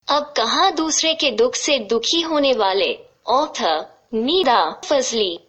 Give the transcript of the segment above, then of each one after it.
अब कहाँ दूसरे के दुख से दुखी होने वाले। ऑथर नीदा फजली।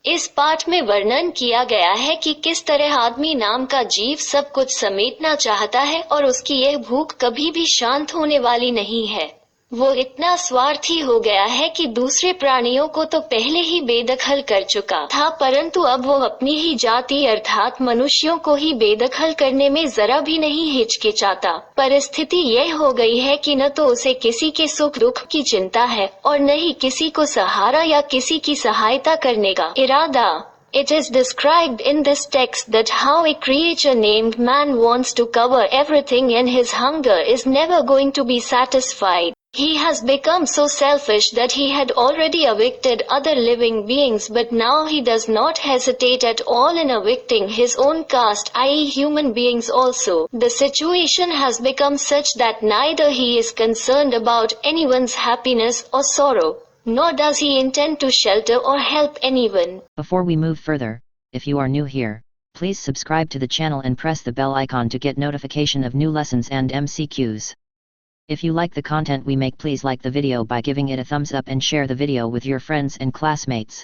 इस पाठ में वर्णन किया गया है कि किस तरह आदमी नाम का जीव सब कुछ समेटना चाहता है और उसकी यह भूख कभी भी शांत होने वाली नहीं है। वो इतना स्वार्थी हो गया है कि दूसरे प्राणियों को तो पहले ही बेदखल कर चुका था, परंतु अब वो अपनी ही जाति अर्थात मनुष्यों को ही बेदखल करने में जरा भी नहीं हिचकिचाता। परिस्थिति यह हो गई है कि न तो उसे किसी के सुख दुख की चिंता है और न ही किसी को सहारा या किसी की सहायता करने का इरादा। It is described in this text that how a creature named man wants to cover everything and his hunger is never going to be satisfied. He has become so selfish that he had already evicted other living beings, but now he does not hesitate at all in evicting his own caste, i.e. human beings also. The situation has become such that neither he is concerned about anyone's happiness or sorrow, nor does he intend to shelter or help anyone. Before we move further, if you are new here, please subscribe to the channel and press the bell icon to get notification of new lessons and MCQs. If you like the content we make, please like the video by giving it a thumbs up and share the video with your friends and classmates.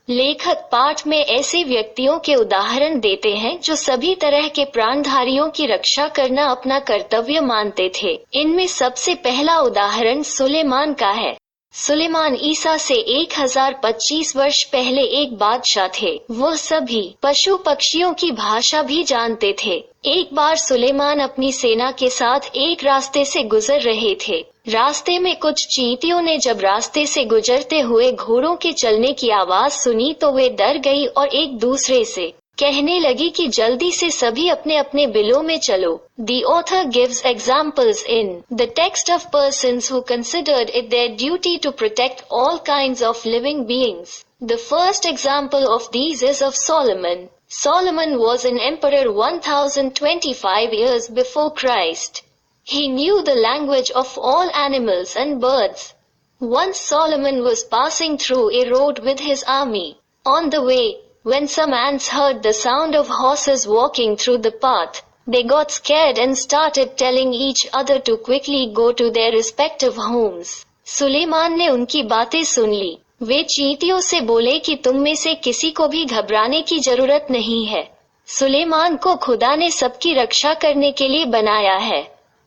लेखक पाठ में ऐसे व्यक्तियों के उदाहरण देते हैं जो सभी तरह के प्राणधारियों की रक्षा करना अपना कर्तव्य मानते थे। इनमें सबसे पहला उदाहरण सुलेमान का है। सुलेमान ईसा से 1025 वर्ष पहले एक बादशाह थे। वो सभी पशु पक्षियों की भाषा भी जानते थे। एक बार सुलेमान अपनी सेना के साथ एक रास्ते से गुजर रहे थे। रास्ते में कुछ चींटियों ने जब रास्ते से गुजरते हुए घोड़ों के चलने की आवाज सुनी तो वे डर गई और एक दूसरे से कहने लगी कि जल्दी से सभी अपने अपने बिलों में चलो। The author gives examples in the text of persons who considered it their duty to protect all kinds of living beings. The first example of these is of Solomon. Solomon was an emperor 1025 years before Christ. He knew the language of all animals and birds. Once Solomon was passing through a road with his army. On the way, when some ants heard the sound of horses walking through the path, they got scared and started telling each other to quickly go to their respective homes. Suleman ने उनकी बातें सुन ली। वे चींटियों से बोले कि तुम में से किसी को भी घबराने की जरूरत नहीं है। सुलेमान को खुदा ने सबकी रक्षा करने के लिए बनाया है।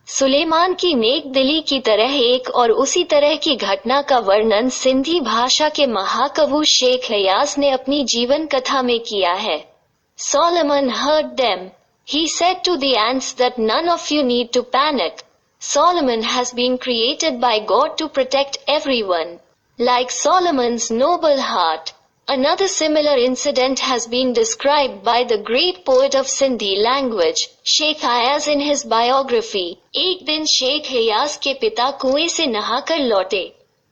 सुलेमान की नेक दिली की तरह एक और उसी तरह की घटना का वर्णन सिंधी भाषा के महाकवि शेख हयास ने अपनी जीवन कथा में किया है। Solomon heard them. He said to the ants that none of you need to panic. Solomon has been created by God to protect everyone. Like Solomon's noble heart. Another similar incident has been described by the great poet of Sindhi language, Sheikh Ayaz in his biography. एक दिन शेख हयास के पिता कुएं से नहाकर लौटे।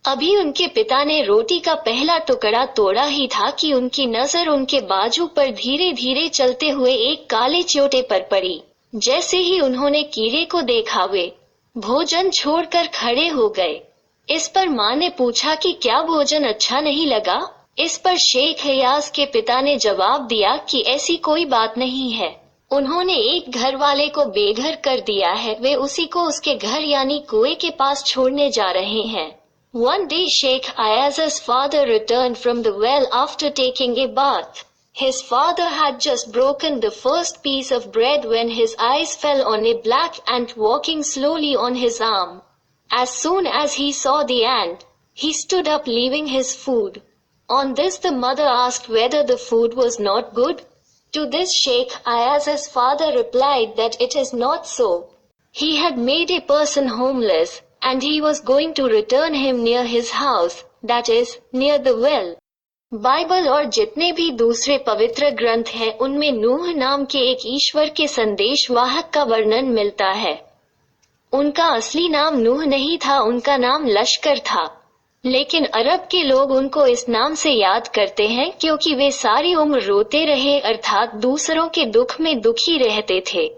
अभी उनके पिता ने रोटी का पहला टुकड़ा तोड़ा ही था कि उनकी नजर उनके बाजू पर धीरे धीरे चलते हुए एक काले च्योटे पर पड़ी। जैसे ही उन्होंने कीड़े को देखा वे भोजन छोड़कर खड़े हो गए। इस पर माँ ने पूछा कि क्या भोजन अच्छा नहीं लगा? इस पर शेख हयास के पिता ने जवाब दिया कि ऐसी कोई बात नहीं है। उन्होंने एक घर वाले को बेघर कर दिया है, वे उसी को उसके घर यानी कुएं के पास छोड़ने जा रहे हैं। One day Sheikh Ayaz's father returned from the well after taking a bath. His father had just broken the first piece of bread when his eyes fell on a black ant walking slowly on his arm. As soon as he saw the ant, he stood up leaving his food. On this the mother asked whether the food was not good. To this Sheikh Ayaz's father replied that it is not so. He had made a person homeless, and he was going to return him near his house, that is, near the well. Bible और जितने भी दूसरे पवित्र ग्रंथ हैं उनमें नूह नाम के एक ईश्वर के संदेशवाहक का वर्णन मिलता है। उनका असली नाम नूह नहीं था, उनका नाम लश्कर था। लेकिन अरब के लोग उनको इस नाम से याद करते हैं क्योंकि वे सारी उम्र रोते रहे अर्थात दूसरों के दुख में दुखी रहते थे।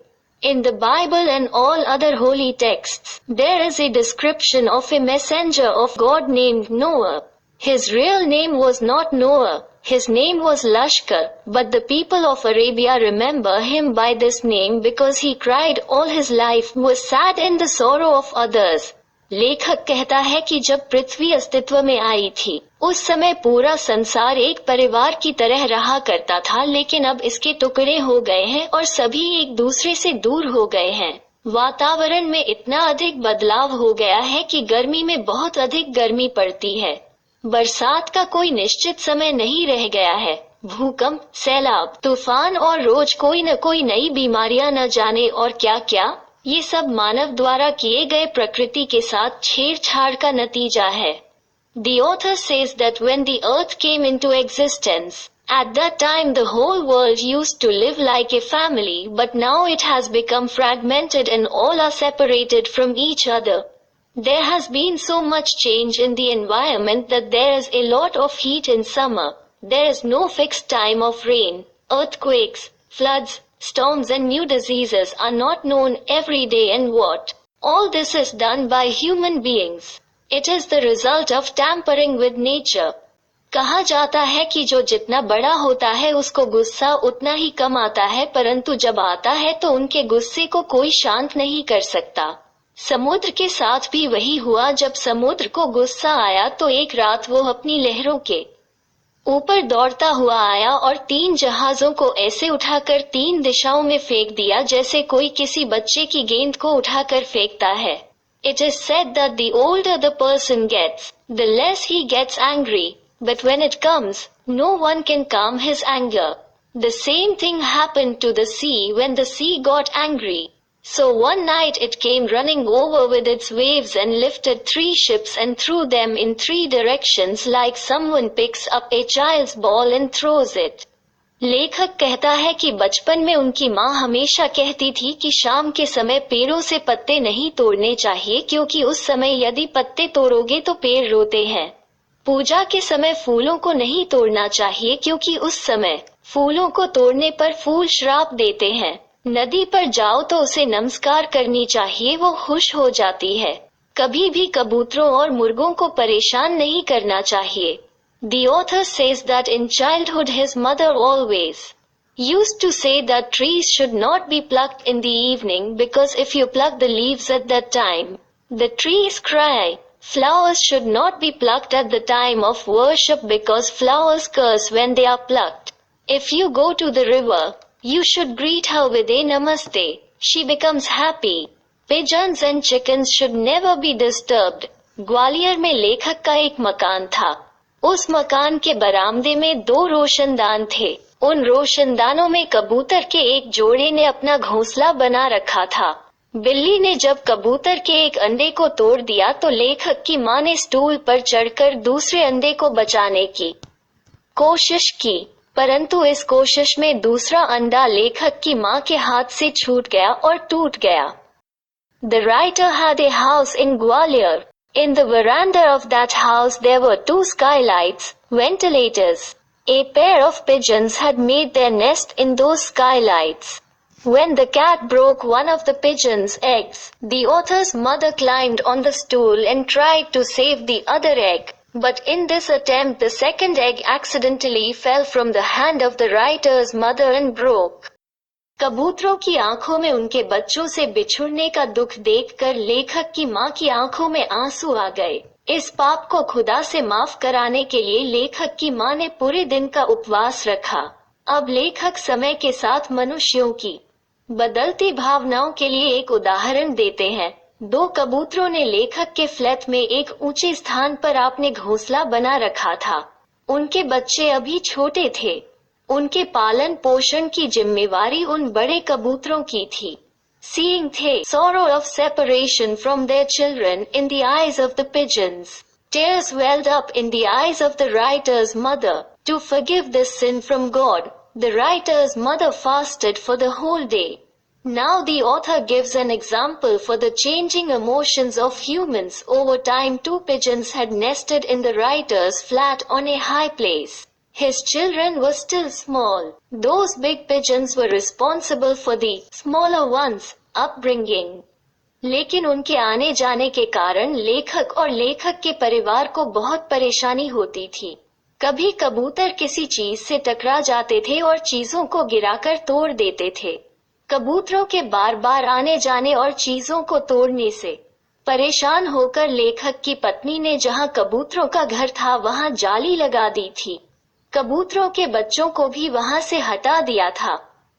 In the Bible and all other holy texts, there is a description of a messenger of God named Noah. His real name was not Noah, his name was Lashkar, but the people of Arabia remember him by this name because he cried all his life, was sad in the sorrow of others. लेखक कहता है कि जब पृथ्वी अस्तित्व में आई थी, उस समय पूरा संसार एक परिवार की तरह रहा करता था, लेकिन अब इसके टुकड़े हो गए हैं और सभी एक दूसरे से दूर हो गए हैं। वातावरण में इतना अधिक बदलाव हो गया है कि गर्मी में बहुत अधिक गर्मी पड़ती है। बरसात का कोई निश्चित समय नहीं रह गया है। भूकंप, सैलाब, तूफान और रोज कोई न कोई नई बीमारियां न जाने और क्या क्या, ये सब मानव द्वारा किए गए प्रकृति के साथ छेड़छाड़ का नतीजा है। The author says that when the earth came into existence, at that time the whole world used to live like a family, but now it has become fragmented and all are separated from each other. There has been so much change in the environment that there is a lot of heat in summer. There is no fixed time of rain. Earthquakes, floods, storms and new diseases are not known every day, and what? All this is done by human beings. It is the result of tampering with nature. कहा जाता है कि जो जितना बड़ा होता है उसको गुस्सा उतना ही कम आता है, परंतु जब आता है तो उनके गुस्से को कोई शांत नहीं कर सकता। समुद्र के साथ भी वही हुआ। जब समुद्र को गुस्सा आया तो एक रात वो अपनी लहरों के ऊपर दौड़ता हुआ आया और 3 जहाजों को ऐसे उठाकर 3 दिशाओं में फेंक दिया जैसे कोई किसी बच्चे की गेंद को उठाकर फेंकता है। It is said that the older the person gets, the less he gets angry, but when it comes, no one can calm his anger. The same thing happened to the sea when the sea got angry. So one night it came running over with its waves and lifted 3 ships and threw them in 3 directions like someone picks up a child's ball and throws it. लेखक कहता है कि बचपन में उनकी माँ हमेशा कहती थी कि शाम के समय पेड़ों से पत्ते नहीं तोड़ने चाहिए, क्योंकि उस समय यदि पत्ते तोड़ोगे तो पेड़ रोते हैं। पूजा के समय फूलों को नहीं तोड़ना चाहिए, क्योंकि उस समय फूलों को तोड़ने पर फूल श्राप देते हैं। नदी पर जाओ तो उसे नमस्कार करनी चाहिए, वो खुश हो जाती है। कभी भी कबूतरों और मुर्गों को परेशान नहीं करना चाहिए। The author says that in childhood his mother always used to say that trees should not be plucked in the evening because if you pluck the leaves at that time, the trees cry. Flowers should not be plucked at the time of worship because flowers curse when they are plucked. If you go to the river, you should greet her with a namaste. She becomes happy. Pigeons and chickens should never be disturbed. Gwalior में लेखक का एक मकान था। उस मकान के बरामदे में 2 रोशनदान थे। उन रोशनदानों में कबूतर के एक जोड़े ने अपना घोंसला बना रखा था। बिल्ली ने जब कबूतर के एक अंडे को तोड़ दिया तो लेखक की माँ ने स्टूल पर चढ़कर दूसरे अंडे को बचाने की कोशिश की, परंतु इस कोशिश में दूसरा अंडा लेखक की माँ के हाथ से छूट गया और टूट गया। The writer had a house in Gwalior. In the veranda of that house there were 2 skylights, ventilators. A pair of pigeons had made their nest in those skylights. When the cat broke one of the pigeon's eggs, the author's mother climbed on the stool and tried to save the other egg. But in this attempt the second egg accidentally fell from the hand of the writer's mother and broke. कबूतरों की आंखों में उनके बच्चों से बिछुड़ने का दुख देखकर लेखक की माँ की आंखों में आंसू आ गए। इस पाप को खुदा से माफ कराने के लिए लेखक की माँ ने पूरे दिन का उपवास रखा। अब लेखक समय के साथ मनुष्यों की बदलती भावनाओं के लिए एक उदाहरण देते हैं। 2 कबूतरों ने लेखक के फ्लैट में एक ऊंचे स्थान पर अपने घोंसला बना रखा था। उनके बच्चे अभी छोटे थे। उनके पालन पोषण की जिम्मेवारी उन बड़े कबूतरों की थी। Seeing the sorrow of separation from their children in the eyes of the pigeons, tears welled up in the eyes of the writer's mother. To forgive this sin from God, the writer's mother fasted for the whole day. Now the author gives an example for the changing emotions of humans. Over time 2 pigeons had nested in the writer's flat on a high place. His children were still small. Those big pigeons were responsible for the smaller ones' upbringing. लेकिन उनके आने जाने के कारण लेखक और लेखक के परिवार को बहुत परेशानी होती थी। कभी कबूतर किसी चीज से टकरा जाते थे और चीजों को गिराकर तोड़ देते थे। कबूतरों के बार बार आने जाने और चीजों को तोड़ने से परेशान होकर लेखक की पत्नी ने जहाँ कबूतरों का घर था वहाँ जाली लगा दी थी। कबूतरों के बच्चों को भी वहाँ से हटा दिया था।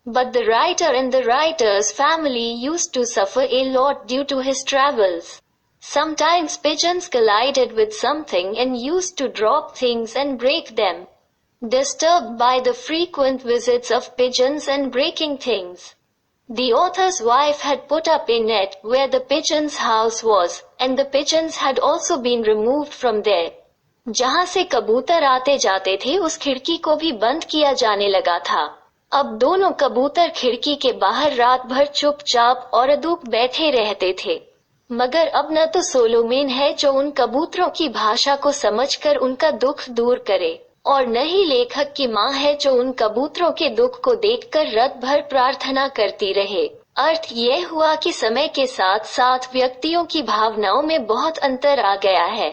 But the writer and the writer's family used to suffer a lot due to his travels. Sometimes pigeons collided with something and used to drop things and break them. Disturbed by the frequent visits of pigeons and breaking things, the author's wife had put up a net where the pigeon's house was, and the pigeons had also been removed from there. जहाँ से कबूतर आते जाते थे उस खिड़की को भी बंद किया जाने लगा था। अब दोनों कबूतर खिड़की के बाहर रात भर चुपचाप और अदूक बैठे रहते थे। मगर अब न तो सोलोमेन है जो उन कबूतरों की भाषा को समझकर उनका दुख दूर करे, और न ही लेखक की माँ है जो उन कबूतरों के दुख को देखकर रात भर प्रार्थना करती रहे। अर्थ ये हुआ कि समय के साथ साथ व्यक्तियों की भावनाओं में बहुत अंतर आ गया है।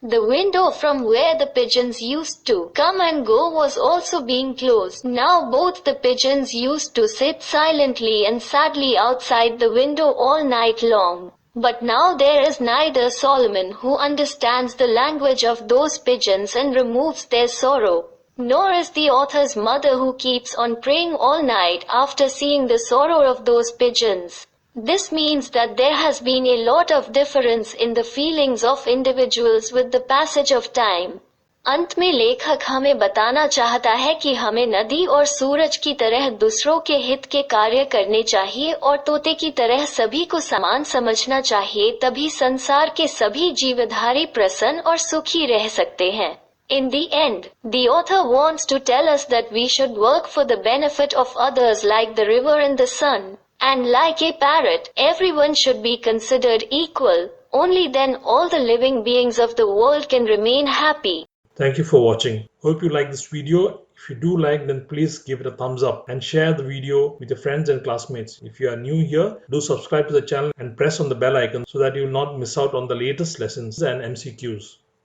The window from where the pigeons used to come and go was also being closed. Now both the pigeons used to sit silently and sadly outside the window all night long. But now there is neither Solomon who understands the language of those pigeons and removes their sorrow, nor is the author's mother who keeps on praying all night after seeing the sorrow of those pigeons. This means that there has been a lot of difference in the feelings of individuals with the passage of time. अंत में लेखक हमें बताना चाहता है कि हमें नदी और सूरज की तरह दूसरों के हित के कार्य करने चाहिए और तोते की तरह सभी को समान समझना चाहिए, तभी संसार के सभी जीवधारी प्रसन्न और सुखी रह सकते हैं। In the end, the author wants to tell us that we should work for the benefit of others like the river and the sun. And like a parrot, everyone should be considered equal. Only then all the living beings of the world can remain happy. Thank you for watching. Hope you like this video. If you do like, then please give it a thumbs up and share the video with your friends and classmates. If you are new here, do subscribe to the channel and press on the bell icon so that you will not miss out on the latest lessons and MCQs.